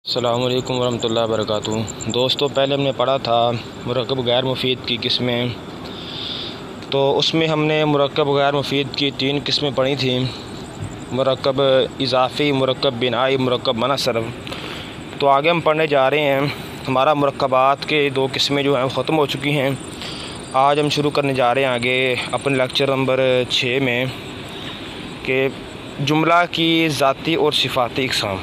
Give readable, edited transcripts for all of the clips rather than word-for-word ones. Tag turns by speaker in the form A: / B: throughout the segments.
A: अस्सलामु अलैकुम वरहमतुल्लाहि वबरकातुहू। दोस्तों, पहले हमने पढ़ा था मुरक्कब गैर मुफीद की किस्में। तो उसमें हमने मुरक्कब गैर मुफीद की 3 किस्में पढ़ी थी, मुरक्कब इज़ाफ़ी, मुरक्कब बिनाई, मुरक्कब मुनस्सरफ़। तो आगे हम पढ़ने जा रहे हैं। हमारा मुरक्कबात के 2 किस्में जो हैं वो ख़त्म हो चुकी हैं। आज हम शुरू करने जा रहे हैं आगे अपने लेक्चर नंबर 6 में कि जुमला की ज़ाती और सिफ़ाती इक़साम,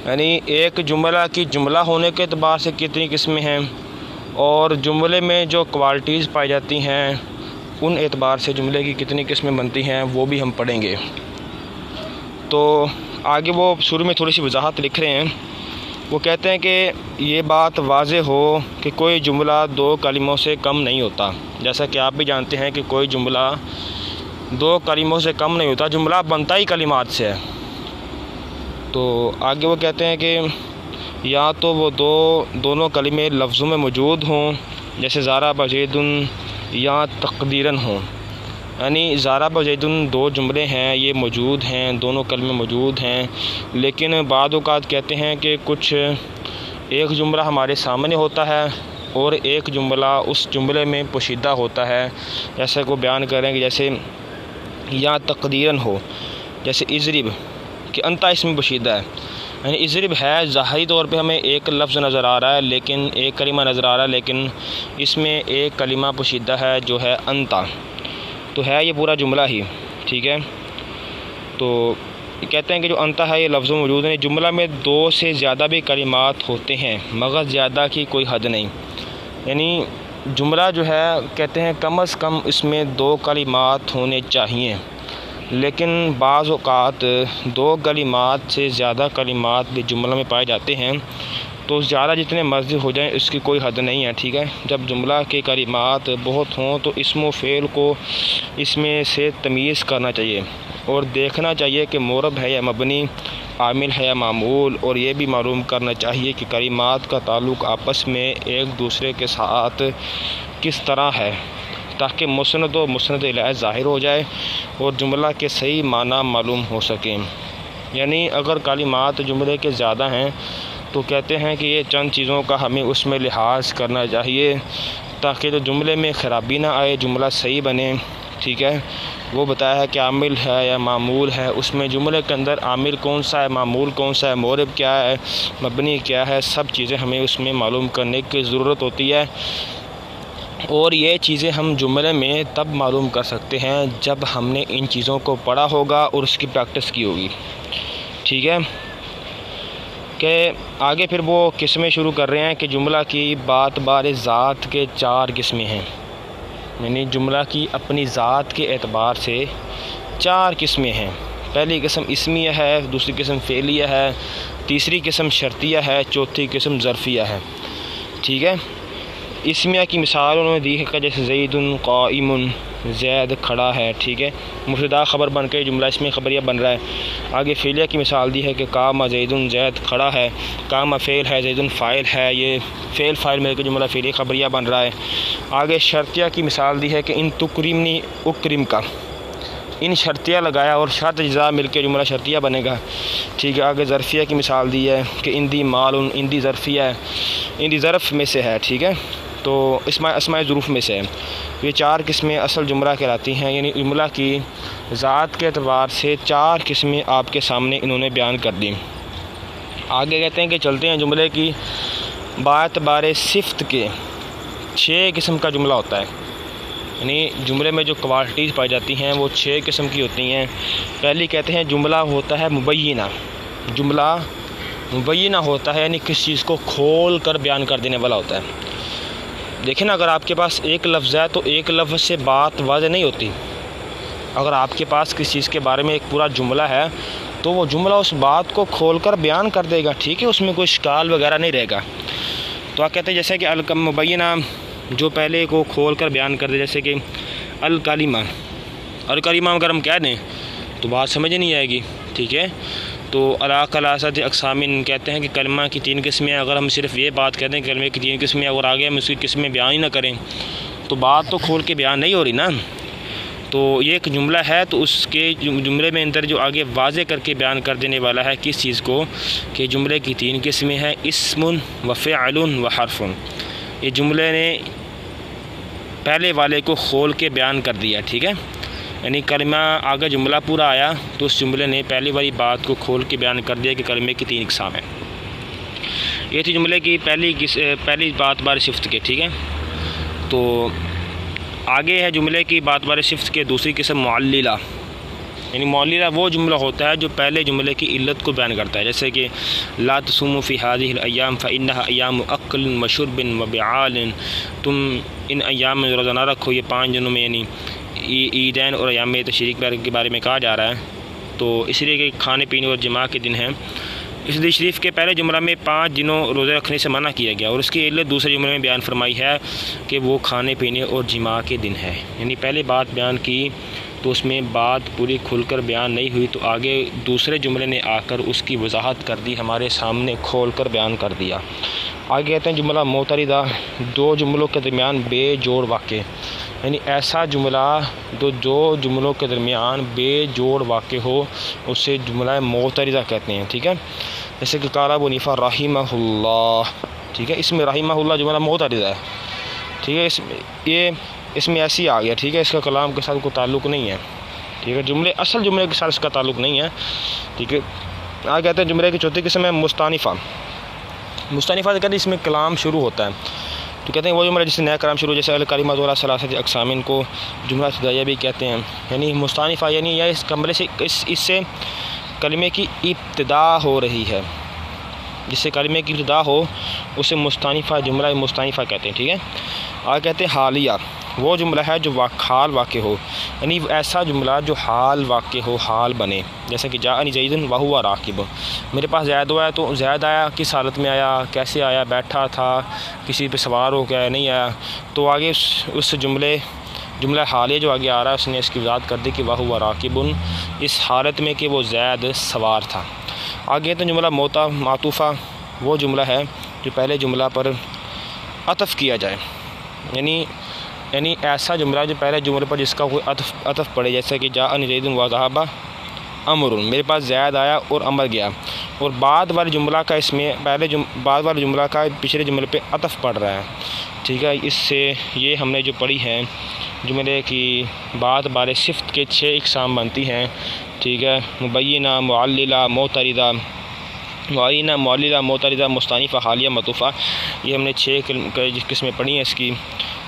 A: यानी एक जुमला की जुमला होने के अतबार से कितनी किस्में हैं और जुमले में जो क्वालिटीज़ पाई जाती हैं उन एतबार से जुमले की कितनी किस्में बनती हैं, वो भी हम पढ़ेंगे। तो आगे वो शुरू में थोड़ी सी वजाहत लिख रहे हैं। वो कहते हैं कि ये बात वाज़े हो कि कोई जुमला 2 कलिमों से कम नहीं होता। जैसा कि आप भी जानते हैं कि कोई जुमला 2 कलिमों से कम नहीं होता, जुमला बनता ही कलिमात से है। तो आगे वो कहते हैं कि या तो वो दोनों कलिमे लफ्ज़ों में मौजूद हों, जैसे ज़ारा बजैदुन, या तक़दीरन हों, यानी ज़ारा बजैदुन 2 जुमले हैं, ये मौजूद हैं, दोनों कलिमे मौजूद हैं। लेकिन बाद औक़ात कहते हैं कि कुछ एक जुमला हमारे सामने होता है और एक जुमला उस जुमले में पोशीदा होता है। जैसे को बयान करेंगे, जैसे या तक़दीरन हो, जैसे इज़रिब कि अंता इसमें पोशीदा है, यानी इज़रिब है, ज़ाहिरी तौर पे हमें एक लफ्ज़ नज़र आ रहा है, लेकिन एक कलिमा नज़र आ रहा है, लेकिन इसमें एक कलिमा पोशीदा है जो है अंता। तो है ये पूरा जुमला ही, ठीक है। तो कहते हैं कि जो अंता है ये लफ्ज़ मौजूद है। जुमला में 2 से ज़्यादा भी कलिमात होते हैं मगर ज़्यादा की कोई हद नहीं, यानी जुमला जो है कहते हैं कम अज़ कम इसमें 2 कलिमात होने चाहिए, लेकिन बाज़ औक़ात 2 कलिमात से ज़्यादा कलिमात भी जुमला में पाए जाते हैं। तो ज़्यादा जितने मर्ज़ी हो जाएं इसकी कोई हद नहीं है, ठीक है। जब जुमला के कलिमात बहुत हों तो इस्म व फ़ेल को इसमें से तमीज़ करना चाहिए और देखना चाहिए कि मोरब है या मबनी, आमिल है या मामूल, और ये भी मालूम करना चाहिए कि कलिमात का ताल्लुक़ आपस में एक दूसरे के साथ किस तरह है, ताकि मुस्नद व मुस्नद इलैह ज़ाहिर हो जाए और जुमला के सही माना मालूम हो सकें। यानी अगर कलिमात जुमले के ज़्यादा हैं तो कहते हैं कि ये चंद चीज़ों का हमें उसमें लिहाज करना चाहिए ताकि तो जुमले में ख़राबी ना आए, जुमला सही बने, ठीक है। वो बताया है कि आमिल है या मामूल है, उसमें जुमले के अंदर आमिल कौन सा है, मामूल कौन सा है, मोरब क्या है, मबनी क्या है, सब चीज़ें हमें उसमें मालूम करने की ज़रूरत होती है। और ये चीज़ें हम जुमले में तब मालूम कर सकते हैं जब हमने इन चीज़ों को पढ़ा होगा और उसकी प्रैक्टिस की होगी, ठीक है। कि आगे फिर वो किस्में शुरू कर रहे हैं कि जुमला की बात बारे ज़ात के 4 किस्में हैं, यानी जुमला की अपनी ज़ात के एतबार से 4 किस्में हैं। पहली किस्म इस्मिया है, दूसरी किस्म फ़ेलिया है, तीसरी किस्म शर्तिया है, चौथी किस्म ज़र्फ़िया है, ठीक है। इस्मिया की मिसाल उन्होंने दी है, जैसे ज़ैदुन क़ाइमुन, ज़ैद खड़ा है, ठीक है। मुब्तदा ख़बर बन के जुमला इसमें ख़बरिया बन रहा है। आगे फ़ेलिया की मिसाल दी है कि कामा ज़ैदुन, ज़ैद खड़ा है, कामा फ़ेल है, ज़ैदुन फ़ाइल है, ये फ़ेल फ़ाइल मिलकर जुमला फ़ेलिया ख़बरिया बन रहा है। आगे शर्तिया की मिसाल दी है कि इन तुकरिमनी उक्रिम का, इन शर्तिया लगाया और शर्त जज़ा मिलकर जुमला शर्तिया बनेगा, ठीक है। आगे ज़र्फ़िया की मिसाल दी है कि इंदी मालुन, इंदी ज़र्फ़िया है, इंदी ज़र्फ़ में से है, ठीक है। तो अस्माए ज़ुरूफ़ में से है। ये 4 किस्में असल जुमला कहलाती हैं, यानी जुमला की ज़ात के एतबार से 4 किस्में आपके सामने इन्होंने बयान कर दी। आगे कहते हैं कि चलते हैं जुमले की बात बारे सिफ़त के 6 किस्म का जुमला होता है, यानी जुमले में जो क्वालिटीज़ पाई जाती हैं वो 6 किस्म की होती हैं। पहली कहते हैं जुमला होता है मुबय्यिना। जुमला मुबय्यिना होता है यानी किसी चीज़ को खोल कर बयान कर देने वाला होता है। देखिए ना, अगर आपके पास एक लफ्ज़ है तो एक लफ्ज़ से बात वाज़ेह नहीं होती। अगर आपके पास किसी चीज़ के बारे में एक पूरा जुमला है तो वो जुमला उस बात को खोल कर बयान कर देगा, ठीक है, उसमें कोई शिकाल वगैरह नहीं रहेगा। तो आप कहते हैं जैसे कि अल मुबय्यिना जो पहले को खोल कर बयान कर दे, जैसे कि अल कलिमा, अगर हम कह दें तो बात समझ नहीं आएगी, ठीक है। तो अला कलासत अक़सामिन कहते हैं कि कलमा की 3 किस्में। अगर हम सिर्फ ये बात कहते हैं कलमे की 3 किस्में और आगे हम उसकी किस्में बयान ही ना करें तो बात तो खोल के बयान नहीं हो रही ना। तो ये एक जुमला है, तो उसके जुमले में अंदर जो आगे वाज़े करके बयान कर देने वाला है किस चीज़ को, कि जुमले की 3 किस्में हैं, इस्मुन व फ़िअलुन व हर्फ़ुन। ये जुमले ने पहले वाले को खोल के बयान कर दिया, ठीक है, यानी कलमा आगे जुमला पूरा आया तो उस जुमले ने पहली वाली बात को खोल के बयान कर दिया कि कलमे की 3 इक़साम हैं। ये थी जुमले की पहली बात बार सिफ्त के, ठीक है। तो आगे है जुमले की बात बार सिफ्त के दूसरी किस्म मुअल्लिला, यानी मुअल्लिला वो जुमला होता है जो पहले जुमले की इल्लत को बयान करता है, जैसे कि ला तसूमू फ़ी हाज़िहिल अय्याम फ़इन्नहा अय्यामु अक्लिन व शुर्बिन व बिआलिन, तुम इन अय्याम में रोज़ा ना रखो, ये 5 दिनों में यानी ईदैन और अय्याम तशरीक़ के बारे में कहा जा रहा है, तो इसलिए कि खाने पीने और जमा के दिन हैं। इस हदीस शरीफ के पहले जुमला में 5 दिनों रोज़े रखने से मना किया गया और उसकी इल्लत दूसरे जुमले में बयान फरमाई है कि वो खाने पीने और जिमा के दिन है। यानी पहले बात बयान की तो उसमें बात पूरी खुलकर बयान नहीं हुई, तो आगे दूसरे जुमले ने आकर उसकी वजाहत कर दी, हमारे सामने खोल कर बयान कर दिया। आगे कहते हैं जुमला मोतरिदा, 2 जुमलों के दरमियान बेजोड़ वाक़े, यानी ऐसा जुमला जो जुमलों के दरमियान बेजोड़ वाक़े हो उसे जुमला मोतरिदा कहते हैं, ठीक है। जैसे कि क़ाला अबू हनीफ़ा रहिमहुल्लाह, ठीक है, इसमें रहिमहुल्लाह जुमला मोतरिदा है, ठीक है, इसमें ऐसी आ गया, ठीक है, इसका कलाम के साथ कोई ताल्लुक़ नहीं है, ठीक है, असल जुमले के साथ इसका ताल्लुक़ नहीं है, ठीक है। आगे कहते हैं जुमले की चौथी किस्म है मुस्तानिफ़ा। मुस्तानिफ़ा से कहते हैं इसमें कलाम शुरू होता है, तो कहते हैं वो जुमला जिससे नया कलाम शुरू, जैसे अल कलिमात अला सलासति अक़सामिन को जुमला इब्तिदाइया भी कहते हैं। यानी मुस्तानिफ़ा यानी यह इस कमरे से इससे कलिमे की इब्तिदा हो रही है, जिससे कलिमे की इब्तिदा हो उसे मुस्तानिफ़ा जुमला मुस्तानिफ़ा कहते हैं, ठीक है। आगे कहते हैं हालिया, वो जुमला है जो हाल वाक़े हो, यानी ऐसा जुमला जो हाल वाक़े हो, हाल बने, जैसे कि जाअनी ज़ैदुन व हुवा राकिब, मेरे पास ज़ैद आया, तो ज़ैद आया किस हालत में आया, कैसे आया, बैठा था, किसी पे सवार हो गया, नहीं आया, तो आगे उस जुमला हालिया जो आगे आ रहा है उसने इसकी वज़ाहत कर दी कि वह हुवा राकिबुन, इस हालत में कि वो ज़ैद सवार था। आगे तो जुमला मातूफ़ा, वो जुमला है जो पहले जुमला पर अतफ़ किया जाए, यानी ऐसा जुमला जो पहले जुमले पर जिसका कोई अतफ़ पड़े, जैसे कि जाअनी ज़ैदुन व ज़हबा अमरुन, मेरे पास ज़ैद आया और अमर गया, और बाद वाले जुमला का इसमें बाद वाले जुमला का पिछले जुमले पे अतफ़ पड़ रहा है, ठीक है। इससे ये हमने जो पढ़ी है जुमले की बात बारे सिफ्त के 6 इक़साम बनती हैं, ठीक है। मुबय्यिना, मुअल्लिला, मोतरिदा, मुअल्लिला, मोतरिदा, मुस्तानिफ़ा, हालिया, मतूफ़ा, ये हमने 6 किस्में पढ़ी हैं इसकी।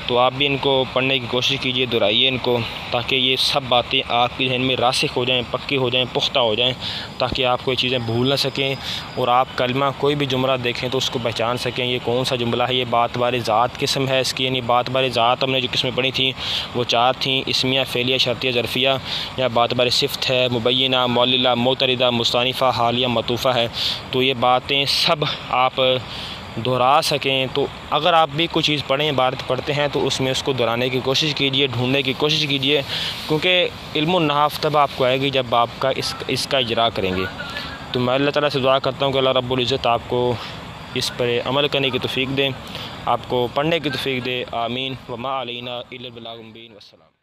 A: तो आप भी इनको पढ़ने की कोशिश कीजिए, दोहराइए इनको, ताकि ये सब बातें आपके जहन में रासिख हो जाएं, पक्की हो जाएं, पुख्ता हो जाएं, ताकि आप कोई चीज़ें भूल ना सकें और आप कलमा कोई भी जुमला देखें तो उसको पहचान सकें ये कौन सा जुमला है। ये बात बारे ज़ात किस्म है इसकी, यानी बात बारे ज़ात हमने जो किस्में पढ़ी थी वो 4 थी, इस्मिया, फ़ेलिया, शर्तिया, ज़रफ़िया, या बात बारे सिफ्त है, मुबय्यिना, मुअल्लिला, मोतरिदा, मुस्तानिफ़ा, हालिया, मतूफ़ा है। तो ये बातें सब आप दोहरा सकें, तो अगर आप भी कोई चीज़ पढ़ें, इबारत पढ़ते हैं, तो उसमें उसको दोहराने की कोशिश कीजिए, ढूंढने की कोशिश कीजिए, क्योंकि इल्मुन नहव तब आपको आएगी जब आपका इसका इजरा करेंगे। तो मैं अल्लाह ताला से दुआ करता हूँ कि अल्लाह रब्बुल इज़्ज़त आपको इस पर अमल करने की तौफ़ीक दें, आपको पढ़ने की तौफ़ीक दे। आमीन। व मा अलैना इल्लल बलागुल मुबीन। वस्सलाम।